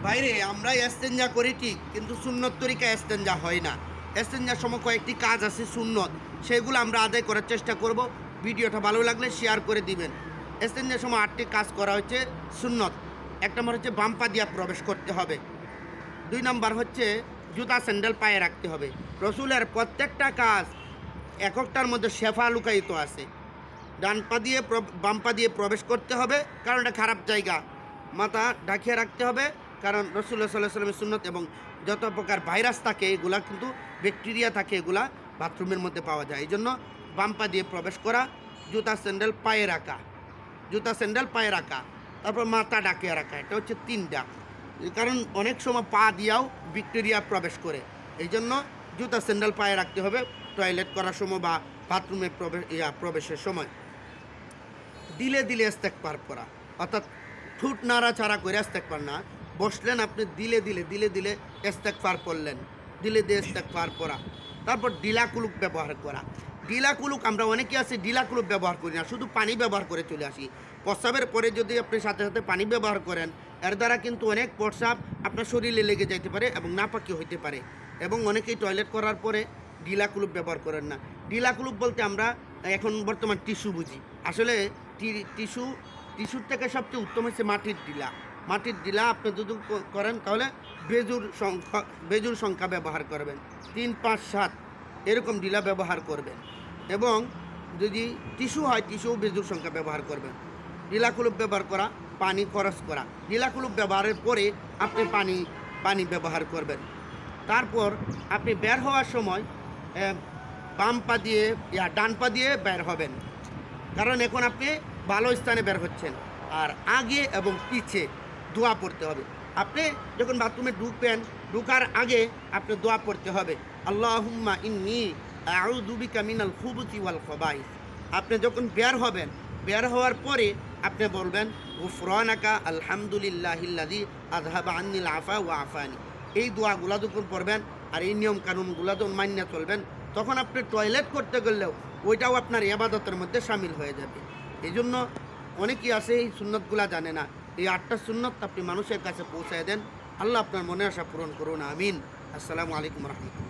বাইরে আমরা এস্তেঞ্জা করি ঠিক, কিন্তু সুন্নত তরিকা এস্তেঞ্জা হয় না। এস্তেঞ্জার সময় কয়েকটি কাজ আছে সুন্নত, সেগুলো আমরা আদায় করার চেষ্টা করব। ভিডিওটা ভালো লাগলে শেয়ার করে দিবেন। এস্তেঞ্জার সময় 8টি কাজ করা হচ্ছে সুন্নত। 1 নম্বর হচ্ছে বাম পা দিয়া প্রবেশ করতে হবে। 2 নম্বর হচ্ছে জুতা স্যান্ডেল পায়ে রাখতে হবে। রসুলের প্রত্যেকটা কাজ এককটার মধ্যে শেফা লুকায়িত আছে। ডান পা দিয়ে বাম পা দিয়ে প্রবেশ করতে হবে, কারণ এটা খারাপ জায়গা। মাথা ঢাকিয়ে রাখতে হবে, কারণ রাসূলুল্লাহ সাল্লাল্লাহু আলাইহি ওয়াসাল্লামের সুন্নত। এবং যত প্রকার ভাইরাস থাকে এগুলা কিন্তু ব্যাকটেরিয়া থাকে, এগুলা বাথরুমের মধ্যে পাওয়া যায়। এই জন্য বাম পা দিয়ে প্রবেশ করা, জুতা স্যান্ডেল পায়ে রাখা, জুতা স্যান্ডেল পায়ে রাখা, তারপর মাথা ঢাকিয়ে রাখা। এটা হচ্ছে 3টা, কারণ অনেক সময় পা দিয়াও ব্যাকটেরিয়া প্রবেশ করে। এই জন্য জুতা স্যান্ডেল পায়ে রাখতে হবে টয়লেট করার সময় বা বাথরুমে প্রবেশের সময়। দিলে দিলে ইস্তেগফার করা, অর্থাৎ ঠোঁট নাড়াচাড়া করে ইস্তেগফার না, বসলেন আপনি দিলে দিলে দিলে দিলে ইস্তেগফার করলেন, দিলে দিয়ে ইস্তেগফার করা। তারপর ডিলা কুলুক ব্যবহার করা। ডিলা কুলুক আমরা অনেকে আছি ডিলা কুলুক ব্যবহার করি না, শুধু পানি ব্যবহার করে চলে আসি। প্রস্রাবের পরে যদি আপনি সাথে সাথে পানি ব্যবহার করেন, এর দ্বারা কিন্তু অনেক প্রস্রাব আপনার শরীরে লেগে যাইতে পারে এবং নাপাকি হইতে পারে। এবং অনেকেই টয়লেট করার পরে ডিলা কুলুপ ব্যবহার করেন না। ডিলা কুলুপ বলতে আমরা এখন বর্তমান টিস্যু বুঝি। আসলে টিস্যুর থেকে সবচেয়ে উত্তম হচ্ছে মাটির ডিলা। মাটির ডিলা আপনি যদি করেন তাহলে বেজুর সংখ্যা ব্যবহার করবেন, 3, 5, 7 এরকম ডিলা ব্যবহার করবেন। এবং যদি টিস্যু হয় টিস্যু বেজুর সংখ্যা ব্যবহার করবেন। ডিলা কুলুপ ব্যবহার করা, পানি খরচ করা। ডিলা কুলুপ ব্যবহারের পরে আপনি পানি ব্যবহার করবেন। তারপর আপনি বের হওয়ার সময় বাম পা দিয়ে ডান পা দিয়ে বের হবেন, কারণ এখন আপনি ভালো স্থানে বের হচ্ছেন। আর আগে এবং পিছে দোয়া পড়তে হবে। আপনি যখন বাথরুমে ঢুকার আগে আপনি দোয়া পড়তে হবে, আল্লাহুম্মা ইন্নী আউযু বিকা মিনাল খুবুসি ওয়াল খাবাইস। আপনি যখন বের হবেন, বের হওয়ার পরে আপনি বলবেন গুফরানাকা আলহামদুলিল্লাহিল্লাযী আযহাবা আন্নিল আফা ওয়া আফানি। এই দোয়াগুলা যখন পড়বেন আর এই নিয়ম কানুনগুলা যখন মান্য চলবেন, তখন আপনি টয়লেট করতে গেলেও ওইটাও আপনার ইবাদতের মধ্যে শামিল হয়ে যাবে। এই জন্য অনেকেই আছে এই সুন্নতগুলা জানে না। এই 8টা সুন্নত আপনি মানুষের কাছে পৌঁছায় দেন। আল্লাহ আপনার মনের আশা পূরণ করুন, আমিন। আসসালামু আলাইকুম রহমতুল্লাহ।